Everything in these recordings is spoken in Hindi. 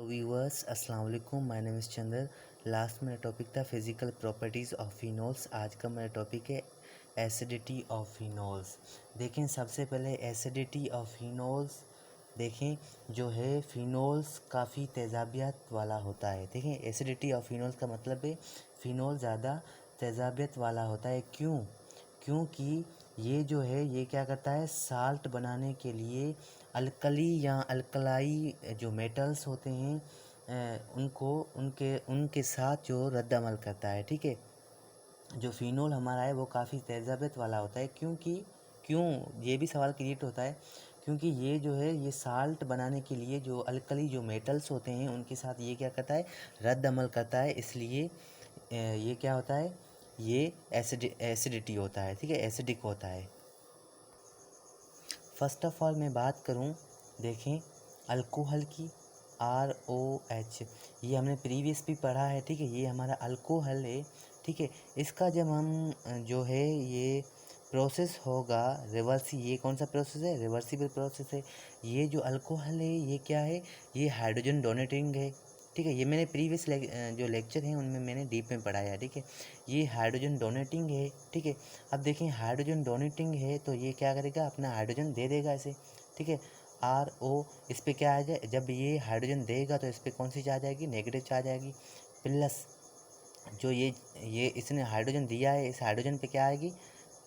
व्यूअर्स अस्सलाम वालेकुम, my name is Chandar. Last मेरा टॉपिक था फिज़िकल प्रॉपर्टीज़ ऑफ फिनोल्स। आज का मेरा टॉपिक है एसिडिटी ऑफ फिनोल्स। देखें, सबसे पहले एसिडिटी ऑफ फिनोल्स देखें जो है, फिनोल्स काफ़ी तेज़ाबियत वाला होता है। देखें, एसिडिटी ऑफ फिनोल्स का मतलब है फिनोल ज़्यादा तेज़ाबियत वाला होता है। क्योंकि ये जो है ये क्या करता है, साल्ट बनाने के लिए अल्कली या अल्कलाई जो मेटल्स होते हैं उनको उनके साथ जो रद्द अमल करता है। ठीक है, जो फिनोल हमारा है वो काफ़ी तेज़ाबियत वाला होता है। क्यों ये भी सवाल क्रिएट होता है, क्योंकि ये जो है ये साल्ट बनाने के लिए जो अल्कली जो मेटल्स होते हैं उनके साथ ये क्या करता है, रद्द अमल करता है। इसलिए ये क्या होता है, ये एसिडिटी होता है। ठीक है, एसिडिक होता है। फर्स्ट ऑफ ऑल मैं बात करूं, देखें अल्कोहल की, ROH, ये हमने प्रीवियस भी पढ़ा है। ठीक है, ये हमारा अल्कोहल है। ठीक है, इसका जब हम जो है ये प्रोसेस होगा ये कौन सा प्रोसेस है, रिवर्सिबल प्रोसेस है। ये जो अल्कोहल है ये क्या है, ये हाइड्रोजन डोनेटिंग है। ठीक है, ये मैंने प्रीवियस जो लेक्चर हैं उनमें मैंने डीप में पढ़ाया है। ठीक है, ये हाइड्रोजन डोनेटिंग है। ठीक है, अब देखें हाइड्रोजन डोनेटिंग है तो ये क्या करेगा, अपना हाइड्रोजन दे देगा इसे। ठीक है, RO इस पर क्या आ जाए, जब ये हाइड्रोजन देगा तो इस पर कौन सी चार्ज आएगी, नेगेटिव चार्ज आएगी। प्लस जो ये इसने हाइड्रोजन दिया है, इस हाइड्रोजन पे क्या आएगी,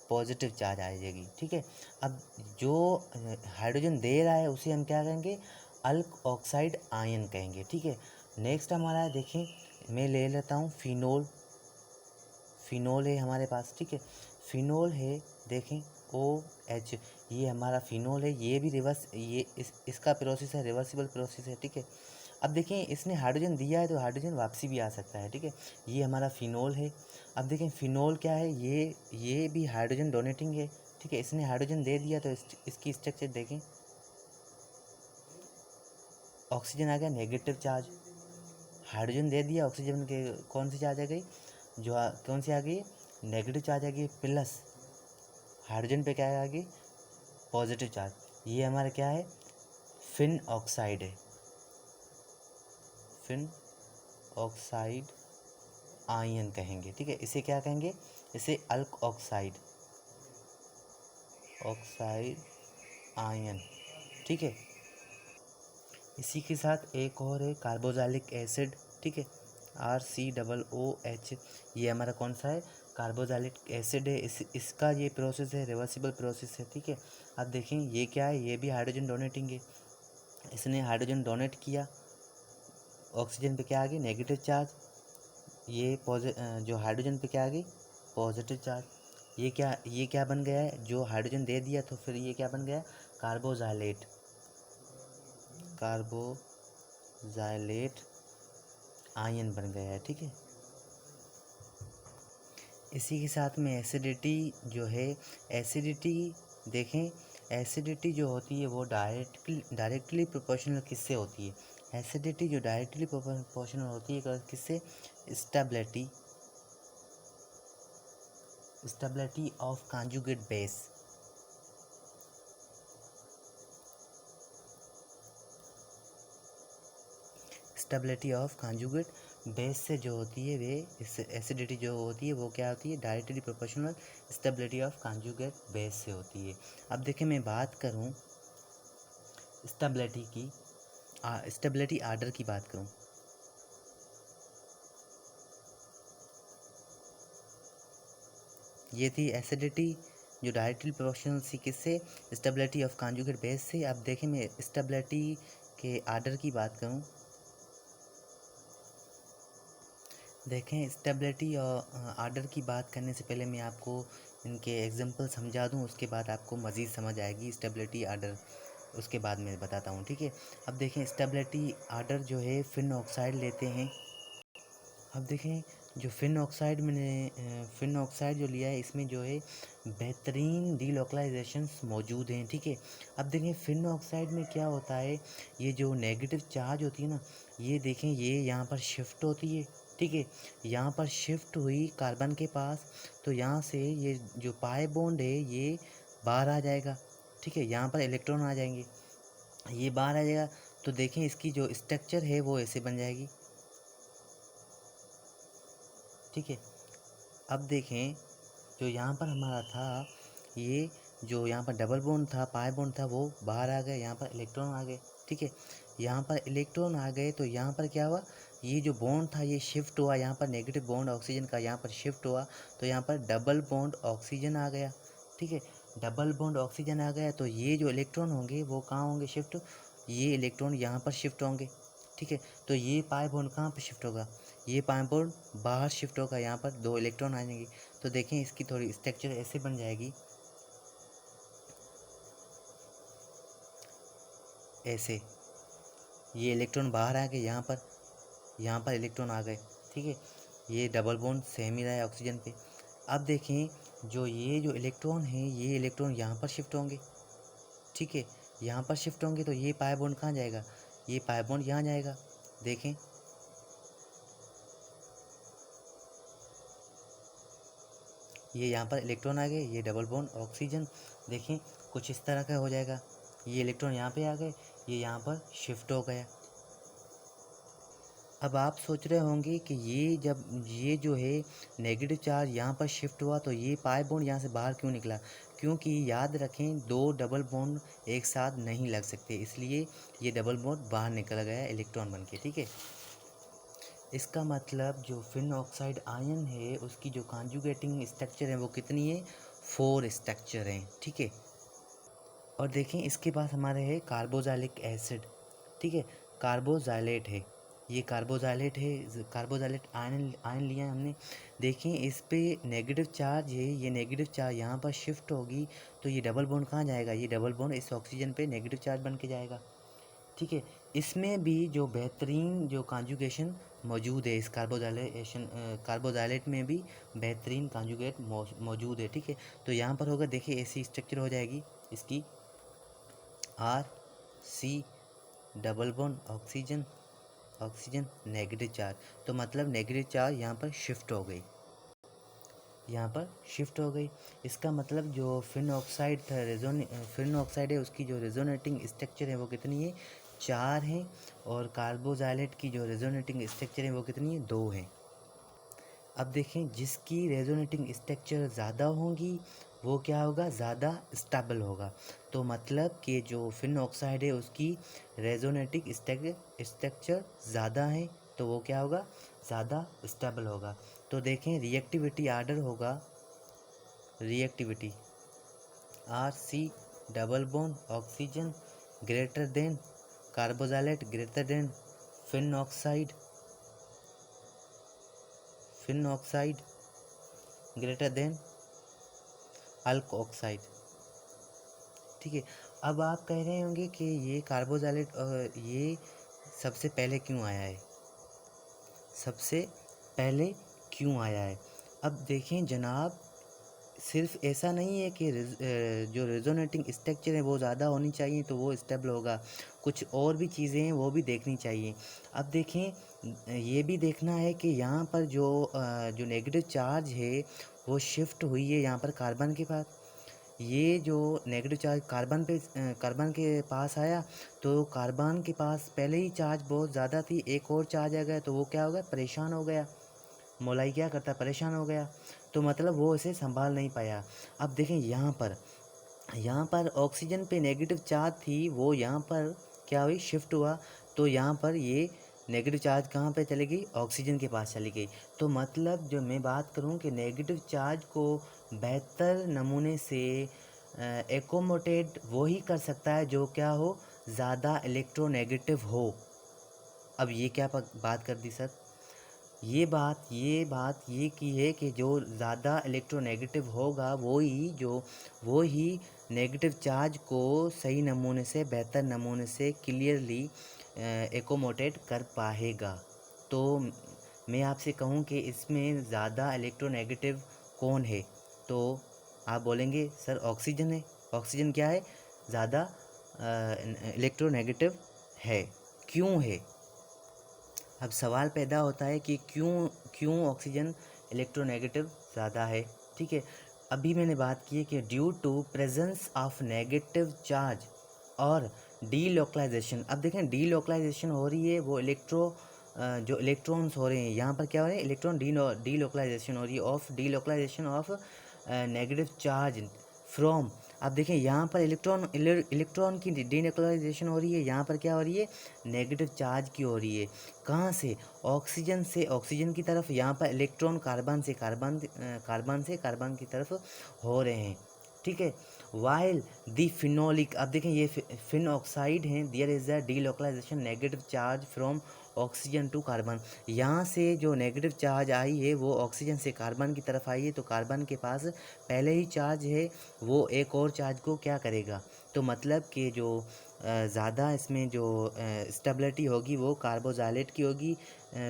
पॉजिटिव चार्ज आ जाएगी। ठीक है, अब जो हाइड्रोजन दे रहा है उसे हम क्या कहेंगे, अल्क ऑक्साइड आयन कहेंगे। ठीक है, नेक्स्ट हमारा है, देखें मैं ले लेता हूँ फिनोल है हमारे पास। ठीक है, फिनोल है, देखें OH, ये हमारा फिनोल है। ये भी इसका प्रोसेस है, रिवर्सिबल प्रोसेस है। ठीक है, अब देखें इसने हाइड्रोजन दिया है तो हाइड्रोजन वापसी भी आ सकता है। ठीक है, ये हमारा फिनोल है। अब देखें फिनोल क्या है, ये भी हाइड्रोजन डोनेटिंग है। ठीक है, इसने हाइड्रोजन दे दिया तो इसकी स्ट्रक्चर देखें, ऑक्सीजन आ गया नेगेटिव चार्ज, हाइड्रोजन दे दिया, ऑक्सीजन के कौन सी चार्ज आ गई, कौन सी आ गई, नेगेटिव चार्ज आ गई। प्लस हाइड्रोजन पे क्या आ गई, पॉजिटिव चार्ज। ये हमारा क्या है, फिन ऑक्साइड है, फिन ऑक्साइड आयन कहेंगे। ठीक है, इसे क्या कहेंगे, इसे अल्क ऑक्साइड आयन। ठीक है, इसी के साथ एक और है कार्बोक्सिलिक एसिड। ठीक है, RCOOH, ये हमारा कौन सा है, कार्बोक्सिलिक एसिड है। इसका ये प्रोसेस है, रिवर्सिबल प्रोसेस है। ठीक है, अब देखें ये क्या है, ये भी हाइड्रोजन डोनेटिंग है। इसने हाइड्रोजन डोनेट किया, ऑक्सीजन पे क्या आ गई, नेगेटिव चार्ज। ये जो हाइड्रोजन पे क्या आ गई, पॉजिटिव चार्ज। ये क्या बन गया है, जो हाइड्रोजन दे दिया तो फिर ये क्या बन गया, कार्बोक्सिलेट आयन बन गया है। ठीक है, इसी के साथ में एसिडिटी जो है, एसिडिटी देखें, एसिडिटी जो होती है वो डायरेक्टली प्रोपोर्शनल किससे होती है, एसिडिटी जो डायरेक्टली प्रोपोर्शनल होती है किससे, stability of conjugate base. Stability of conjugate base से जो होती है वे एसिडिटी जो होती है वो क्या होती है, directly proportional stability of conjugate base से होती है। अब देखिए मैं बात करूं स्टेबिलिटी की, स्टेबिलिटी आर्डर की बात करूं, ये थी एसिडिटी जो डायरेक्टली प्रोपोर्शनल सी किससे, स्टेबिलिटी ऑफ कॉन्जुगेट बेस से। अब देखें मैं स्टेबिलिटी के आर्डर की बात करूं, देखें स्टेबिलिटी और आर्डर की बात करने से पहले मैं आपको इनके एग्जांपल समझा दूं, उसके बाद आपको मज़ीद समझ आएगी स्टेबिलिटी आर्डर, उसके बाद मैं बताता हूं। ठीक है, अब देखें स्टेबिलिटी आर्डर जो है, फिन ऑक्साइड लेते हैं। अब देखें जो फिन ऑक्साइड जो लिया है इसमें जो है बेहतरीन डीलोकलाइजेशंस मौजूद हैं। ठीक है, अब देखें फिन ऑक्साइड में क्या होता है, ये जो नेगेटिव चार्ज होती है ना, ये देखें ये यहाँ पर शिफ्ट होती है। ठीक है, यहाँ पर शिफ्ट हुई कार्बन के पास, तो यहाँ से ये जो पाई बॉन्ड है ये बाहर आ जाएगा। ठीक है, यहाँ पर इलेक्ट्रॉन आ जाएंगे, ये बाहर आ जाएगा, तो देखें इसकी जो स्ट्रक्चर है वो ऐसे बन जाएगी, ठीक है। अब देखें जो यहाँ पर हमारा था, ये जो यहाँ पर डबल बॉन्ड था, पाई बॉन्ड था, वो बाहर आ गए, यहाँ पर इलेक्ट्रॉन आ गए, ठीक है। यहाँ पर इलेक्ट्रॉन आ गए तो यहाँ पर क्या हुआ, ये जो बॉन्ड था ये शिफ्ट हुआ, यहाँ पर नेगेटिव बॉन्ड ऑक्सीजन का यहाँ पर शिफ्ट हुआ, तो यहाँ पर डबल बॉन्ड ऑक्सीजन आ गया, ठीक है। डबल बॉन्ड ऑक्सीजन आ गया तो ये जो इलेक्ट्रॉन होंगे वो कहाँ होंगे शिफ्ट, ये इलेक्ट्रॉन यहाँ पर शिफ्ट होंगे, ठीक है। तो ये पाई बॉन्ड कहाँ पर शिफ्ट होगा, ये पाई बॉन्ड बाहर शिफ्ट होगा, यहाँ पर दो इलेक्ट्रॉन आ जाएंगे। तो देखें इसकी थोड़ी स्ट्रक्चर ऐसे बन जाएगी, ऐसे, ये इलेक्ट्रॉन बाहर आ गए, यहाँ पर इलेक्ट्रॉन आ गए, ठीक है। ये डबल बॉन्ड सेम ही रहा है ऑक्सीजन पे। अब देखें जो ये जो इलेक्ट्रॉन है, ये इलेक्ट्रॉन यहाँ पर शिफ्ट होंगे, ठीक है। यहाँ पर शिफ्ट होंगे तो ये पाई बॉन्ड कहाँ जाएगा, ये पाई बॉन्ड यहाँ जाएगा। देखें ये यहाँ पर इलेक्ट्रॉन आ गए, ये डबल बॉन्ड ऑक्सीजन, देखें कुछ इस तरह का हो जाएगा। ये इलेक्ट्रॉन यहाँ पे आ गए, ये यहाँ पर शिफ्ट हो गया। अब आप सोच रहे होंगे कि ये जब ये जो है नेगेटिव चार्ज यहाँ पर शिफ्ट हुआ तो ये पाई बॉन्ड यहाँ से बाहर क्यों निकला, क्योंकि याद रखें दो डबल बॉन्ड एक साथ नहीं लग सकते, इसलिए ये डबल बॉन्ड बाहर निकल गया इलेक्ट्रॉन बन के, ठीक है। इसका मतलब जो फिन ऑक्साइड आयन है उसकी जो कॉन्जुगेटिंग स्ट्रक्चर है वो कितनी है, 4 स्ट्रक्चर हैं, ठीक है। और देखें इसके पास हमारे है कार्बोजाइलिक एसिड, ठीक है, कार्बोजाइलेट है, ये कार्बोजाइलेट है, कार्बोजाइलेट आयन आयन लिया है हमने। देखें इस पे नेगेटिव चार्ज है, ये नेगेटिव चार्ज यहाँ पर शिफ्ट होगी तो ये डबल बॉन्ड कहाँ जाएगा, ये डबल बॉन्ड इस ऑक्सीजन पे नेगेटिव चार्ज बन के जाएगा, ठीक है। इसमें भी जो बेहतरीन जो कॉन्जुगेशन मौजूद है, इस कार्बोजाइलेट में भी बेहतरीन कॉन्जुगेट मौजूद है, ठीक है। तो यहाँ पर होगा, देखिए ऐसी स्ट्रक्चर हो जाएगी इसकी, R C double bond oxygen oxygen negative charge, तो मतलब नेगेटिव चार्ज यहाँ पर शिफ्ट हो गई, यहाँ पर शिफ्ट हो गई। इसका मतलब जो फिन ऑक्साइड था, फिन ऑक्साइड है उसकी जो रेजोनेटिंग स्ट्रक्चर है वो कितनी है, 4 है, और कार्बोजाइलेट की जो रेजोनेटिंग स्ट्रक्चर है वो कितनी है, 2 है। अब देखें जिसकी रेजोनेटिंग स्ट्रक्चर ज़्यादा होगी वो क्या होगा, ज़्यादा स्टेबल होगा। तो मतलब कि जो फिन ऑक्साइड है उसकी रेजोनेटिंग स्ट्रक्चर ज़्यादा है तो वो क्या होगा, ज़्यादा स्टेबल होगा। तो देखें रिएक्टिविटी आर्डर होगा, reactivity R C double bond oxygen greater than carboxylate greater than phenoxide, phenoxide greater than alkoxide, ठीक है। अब आप कह रहे होंगे कि ये कार्बोजाइलेट ये सबसे पहले क्यों आया है, सबसे पहले क्यों आया है। अब देखें जनाब, सिर्फ ऐसा नहीं है कि जो रेजोनेटिंग स्ट्रक्चर है वो ज़्यादा होनी चाहिए तो वो स्टेबल होगा, कुछ और भी चीज़ें हैं वो भी देखनी चाहिए। अब देखें ये भी देखना है कि यहाँ पर जो नेगेटिव चार्ज है वो शिफ्ट हुई है यहाँ पर कार्बन के पास, ये जो नेगेटिव चार्ज कार्बन के पास आया तो कार्बन के पास पहले ही चार्ज बहुत ज़्यादा थी, एक और चार्ज आ गया तो वो क्या हो गया, परेशान हो गया, मोलाई क्या करता, परेशान हो गया, तो मतलब वो इसे संभाल नहीं पाया। अब देखें यहाँ पर ऑक्सीजन पे नेगेटिव चार्ज थी, वो यहाँ पर क्या हुई, शिफ्ट हुआ, तो यहाँ पर ये नेगेटिव चार्ज कहाँ पे चली गई, ऑक्सीजन के पास चली गई। तो मतलब जो मैं बात करूँ कि नेगेटिव चार्ज को बेहतर नमूने से एकोमोडेट वो ही कर सकता है जो क्या हो, ज़्यादा इलेक्ट्रोनेगेटिव हो। अब ये क्या बात कर दी सर, ये बात ये की है कि जो ज़्यादा इलेक्ट्रोनेगेटिव होगा वो ही नेगेटिव चार्ज को सही नमूने से, बेहतर नमूने से क्लियरली एकोमोडेट कर पाएगा। तो मैं आपसे कहूँ कि इसमें ज़्यादा इलेक्ट्रोनेगेटिव कौन है, तो आप बोलेंगे सर ऑक्सीजन है। ऑक्सीजन क्या है, ज़्यादा इलेक्ट्रोनेगेटिव है। क्यों है, अब सवाल पैदा होता है कि क्यों ऑक्सीजन इलेक्ट्रोनेगेटिव ज़्यादा है, ठीक है। अभी मैंने बात की है कि due to presence of negative charge और डीलोकलाइजेशन। अब देखें डीलोकलाइजेशन हो रही है, वो जो इलेक्ट्रॉन्स हो रहे हैं यहाँ पर क्या हो रहे हैं, इलेक्ट्रॉन डीलोकलाइजेशन हो रही है, of delocalisation of negative charge from. अब देखें यहाँ पर इलेक्ट्रॉन की डीलोकलाइजेशन हो रही है, यहाँ पर क्या हो रही है, नेगेटिव चार्ज की हो रही है। कहाँ से, ऑक्सीजन से ऑक्सीजन की तरफ, यहाँ पर इलेक्ट्रॉन कार्बन से कार्बन की तरफ हो रहे हैं, ठीक है। वाइल दी फिनोलिक, अब देखें ये फिन ऑक्साइड हैं, there is the delocalisation negative charge from oxygen to carbon. यहाँ से जो नेगेटिव चार्ज आई है वो ऑक्सीजन से कार्बन की तरफ आई है, तो कार्बन के पास पहले ही चार्ज है, वो एक और चार्ज को क्या करेगा, तो मतलब कि जो ज़्यादा इसमें जो स्टेबिलिटी होगी वो कार्बोजाइलेट की होगी।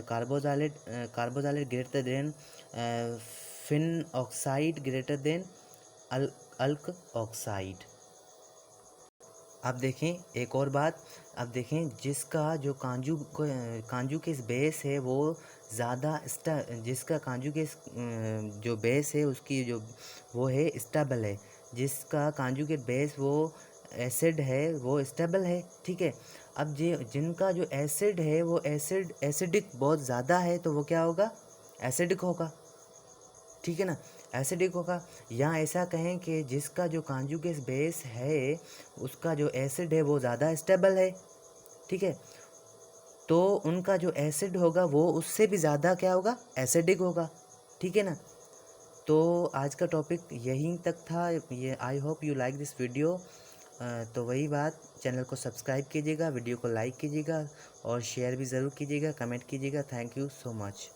Carboxylate greater than phenoxide greater than alkoxide. अब देखें एक और बात, अब देखें जिसका जो कांजुगेस बेस है वो ज़्यादा जिसका कांजुगेस जो बेस है उसकी जो वो है स्टेबल है, जिसका कांजुगेट बेस वो एसिड है वो स्टेबल है, ठीक है। अब जिनका जो एसिड है वो एसिडिक बहुत ज़्यादा है, तो वो क्या होगा, एसिडिक होगा, ठीक है ना, एसिडिक होगा। या ऐसा कहें कि जिसका जो कांजुगेस बेस है उसका जो एसिड है वो ज़्यादा स्टेबल है, ठीक है, तो उनका जो एसिड होगा वो उससे भी ज़्यादा क्या होगा, एसिडिक होगा, ठीक है ना। तो आज का टॉपिक यहीं तक था ये। I hope you like this video. तो वही बात, चैनल को सब्सक्राइब कीजिएगा, वीडियो को लाइक कीजिएगा और शेयर भी ज़रूर कीजिएगा, कमेंट कीजिएगा। Thank you so much.